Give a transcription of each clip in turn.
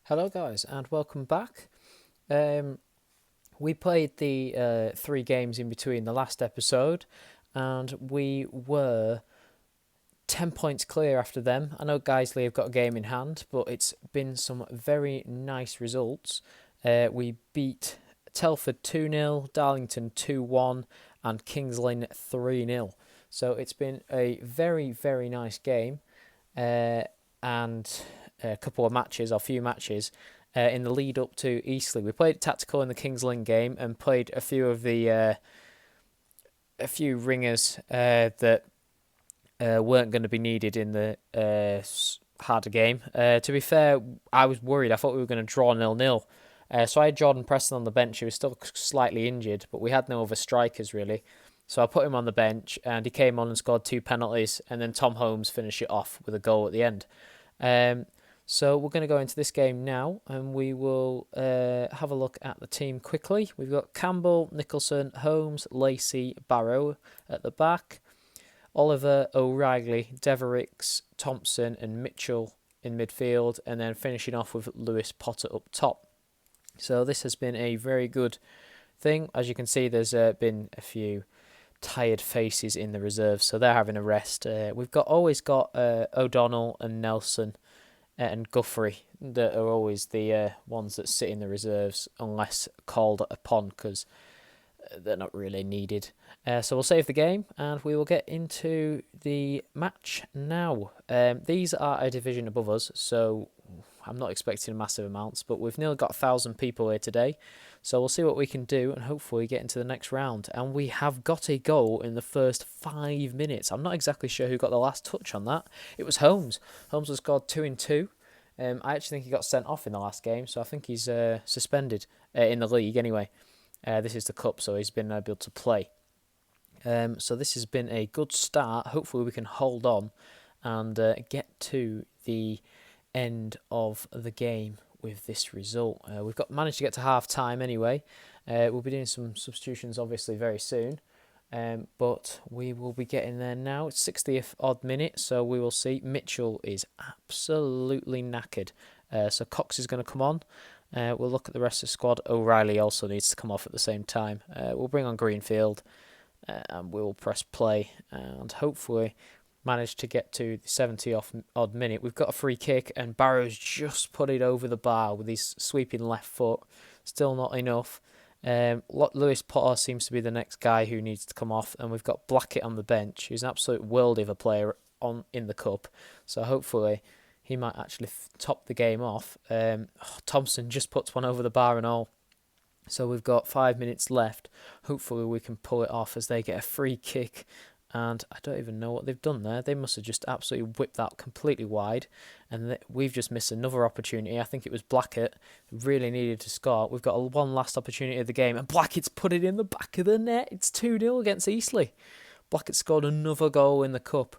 Hello, guys, and welcome back. Um, we played the 3 games in between the last episode, and we were 10 points clear after them. I know Guiseley have got a game in hand, but it's been some very nice results. We beat Telford 2-0, Darlington 2-1, and Kings Lynn 3-0. So it's been a very, very nice game. And a couple of matches, or few matches, in the lead up to Eastleigh. We played tactical in the Kings Lynn game and played a few of the a few ringers that weren't going to be needed in the harder game. To be fair, I was worried. I thought we were going to draw 0-0. So I had Jordan Preston on the bench. He was still slightly injured, but we had no other strikers really. So I put him on the bench, and he came on and scored 2 penalties, and then Tom Holmes finished it off with a goal at the end. So we're going to go into this game now, and we will have a look at the team quickly. We've got Campbell, Nicholson, Holmes, Lacey, Barrow at the back, Oliver, O'Reilly, Devericks, Thompson and Mitchell in midfield, and then finishing off with Lewis Potter up top. So this has been a very good thing. As you can see, there's been a few tired faces in the reserves, so they're having a rest. We've always got O'Donnell and Nelson and Guthrie that are always the ones that sit in the reserves unless called upon, because they're not really needed. So we'll save the game and we will get into the match now. These are a division above us, so I'm not expecting massive amounts, but we've nearly got 1,000 people here today. So we'll see what we can do and hopefully get into the next round. And we have got a goal in the first 5 minutes. I'm not exactly sure who got the last touch on that. It was Holmes. Holmes has scored 2 in 2. I actually think he got sent off in the last game, so I think he's suspended in the league anyway. This is the cup, so he's been able to play. So this has been a good start. Hopefully we can hold on and get to the end of the game with this result. We've managed to get to half time anyway. We'll be doing some substitutions obviously very soon, but we will be getting there now. It's 60th odd minute, so we will see. Mitchell is absolutely knackered, so Cox is going to come on. We'll look at the rest of the squad. O'Reilly also needs to come off at the same time. We'll bring on Greenfield, and we'll press play and hopefully managed to get to the 70th odd minute. We've got a free kick, and Barrow's just put it over the bar with his sweeping left foot. Still not enough. Lewis Potter seems to be the next guy who needs to come off, and we've got Blackett on the bench, who's an absolute world of a player in the cup. So hopefully he might actually top the game off. Thompson just puts one over the bar and all. So we've got 5 minutes left. Hopefully we can pull it off as they get a free kick. And I don't even know what they've done there. They must have just absolutely whipped that completely wide. And we've just missed another opportunity. I think it was Blackett who really needed to score. We've got one last opportunity of the game. And Blackett's put it in the back of the net. It's 2-0 against Eastleigh. Blackett scored another goal in the cup.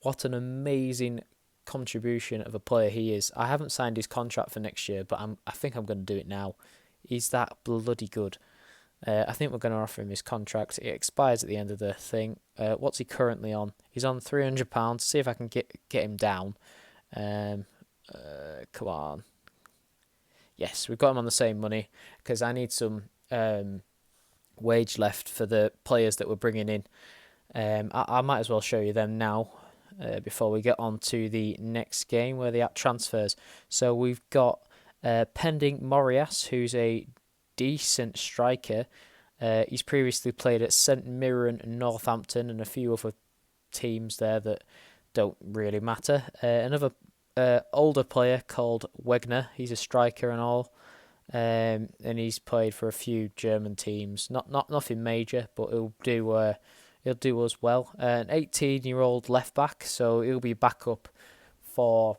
What an amazing contribution of a player he is. I haven't signed his contract for next year, but I think I'm going to do it now. He's that bloody good. I think we're going to offer him his contract. It expires at the end of the thing. What's he currently on? He's on £300. See if I can get him down. Come on. Yes, we've got him on the same money because I need some wage left for the players that we're bringing in. I might as well show you them now before we get on to the next game where they are transfers. So we've got pending Morias, who's a decent striker. He's previously played at St Mirren and Northampton and a few other teams there that don't really matter. Another older player called Wegner. He's a striker and all, and he's played for a few German teams. Nothing major, but he'll do us well. An 18-year-old left back, so he'll be back up for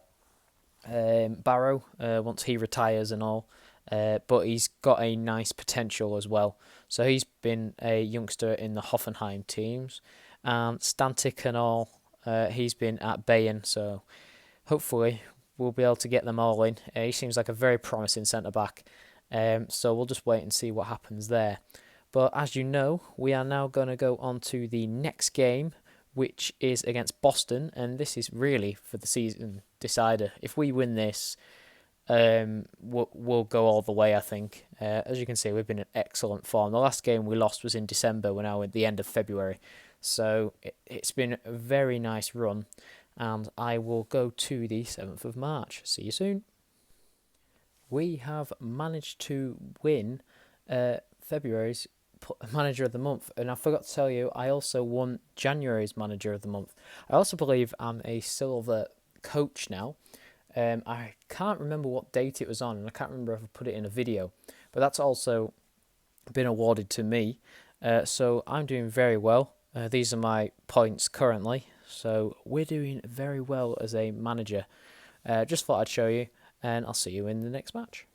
Barrow once he retires and all. But he's got a nice potential as well. So he's been a youngster in the Hoffenheim teams. And Stantic and all, he's been at Bayern. So hopefully we'll be able to get them all in. He seems like a very promising centre-back. So we'll just wait and see what happens there. But as you know, we are now going to go on to the next game, which is against Boston. And this is really for the season decider. If we win this, will go all the way, I think. As you can see, we've been in excellent form. The last game we lost was in December. We're now at the end of February. So it's been a very nice run. And I will go to the 7th of March. See you soon. We have managed to win February's Manager of the Month. And I forgot to tell you, I also won January's Manager of the Month. I also believe I'm a silver coach now. I can't remember what date it was on, and I can't remember if I put it in a video, but that's also been awarded to me. So I'm doing very well. These are my points currently. So we're doing very well as a manager. Just thought I'd show you, and I'll see you in the next match.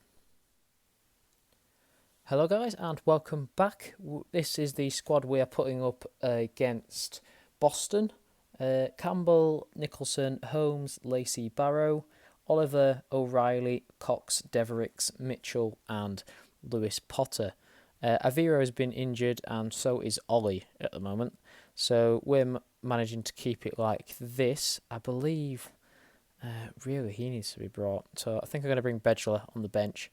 Hello guys, and welcome back. This is the squad we are putting up against Boston. Campbell, Nicholson, Holmes, Lacey, Barrow, Oliver, O'Reilly, Cox, Devericks, Mitchell and Lewis Potter. Aviro has been injured and so is Ollie at the moment. So we're managing to keep it like this. I believe really he needs to be brought. So I think I'm going to bring Bedgeler on the bench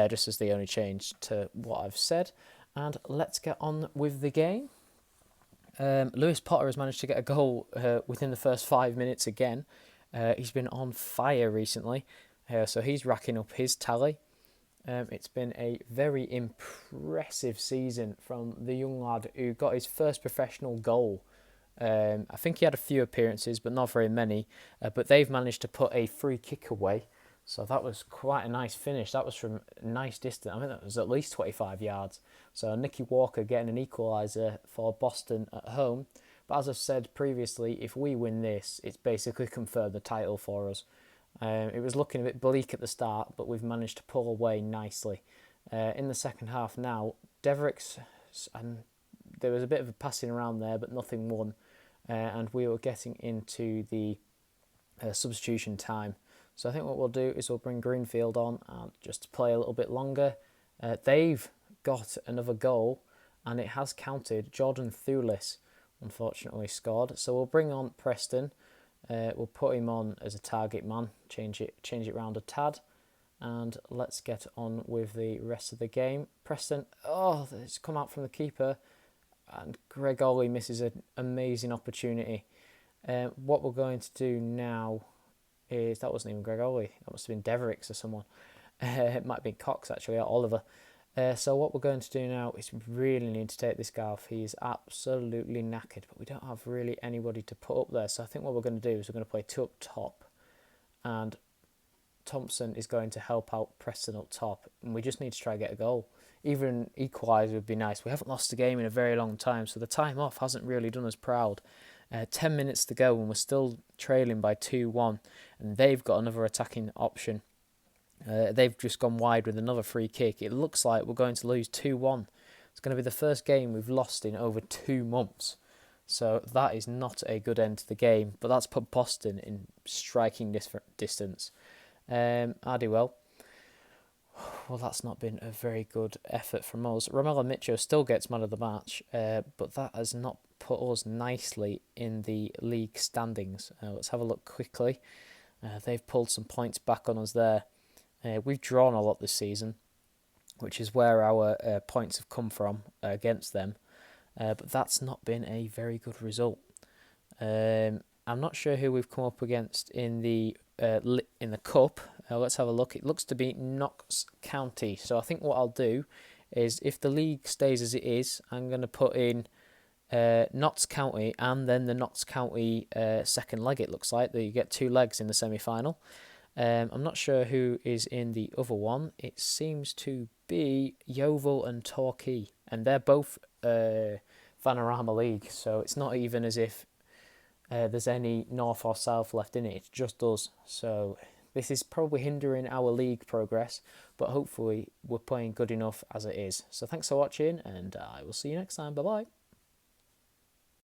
just as the only change to what I've said. And let's get on with the game. Lewis Potter has managed to get a goal within the first 5 minutes again. He's been on fire recently, so he's racking up his tally. It's been a very impressive season from the young lad who got his first professional goal. I think he had a few appearances, but not very many. But they've managed to put a free kick away, so that was quite a nice finish. That was from a nice distance. I mean, that was at least 25 yards. So Nicky Walker getting an equaliser for Boston at home. But as I've said previously, if we win this, it's basically confirmed the title for us. It was looking a bit bleak at the start, but we've managed to pull away nicely. In the second half now, Devericks, and there was a bit of a passing around there, but nothing won. And we were getting into the substitution time. So I think what we'll do is we'll bring Greenfield on and just play a little bit longer. They've got another goal, and it has counted. Jordan Thulis unfortunately scored. So we'll bring on Preston. We'll put him on as a target man. Change it round a tad. And let's get on with the rest of the game. Preston, it's come out from the keeper. And Greg Ollie misses an amazing opportunity. What we're going to do now is... That wasn't even Greg Ollie. That must have been Devericks or someone. It might have been Cox, actually, or Oliver. So what we're going to do now is really need to take this guy off. He's absolutely knackered, but we don't have really anybody to put up there. So I think what we're going to do is we're going to play two up top, and Thompson is going to help out Preston up top, and we just need to try and get a goal. Even equaliser would be nice. We haven't lost a game in a very long time, so the time off hasn't really done us proud. 10 minutes to go, and we're still trailing by 2-1, and they've got another attacking option. They've just gone wide with another free kick. It looks like we're going to lose 2-1. It's going to be the first game we've lost in over 2 months. So that is not a good end to the game. But that's put Boston in striking distance. Well, that's not been a very good effort from us. Romelu Mitchell still gets man of the match. But that has not put us nicely in the league standings. Let's have a look quickly. They've pulled some points back on us there. We've drawn a lot this season, which is where our points have come from against them. But that's not been a very good result. I'm not sure who we've come up against in the cup. Let's have a look. It looks to be Knox County. So I think what I'll do is, if the league stays as it is, I'm going to put in Notts County and then the Notts County second leg. It looks like that you get 2 legs in the semi-final. I'm not sure who is in the other one. It seems to be Yeovil and Torquay, and they're both Vanarama League, so it's not even as if there's any north or south left in it. It's just us. So this is probably hindering our league progress, but hopefully we're playing good enough as it is. So thanks for watching, and I will see you next time. Bye-bye.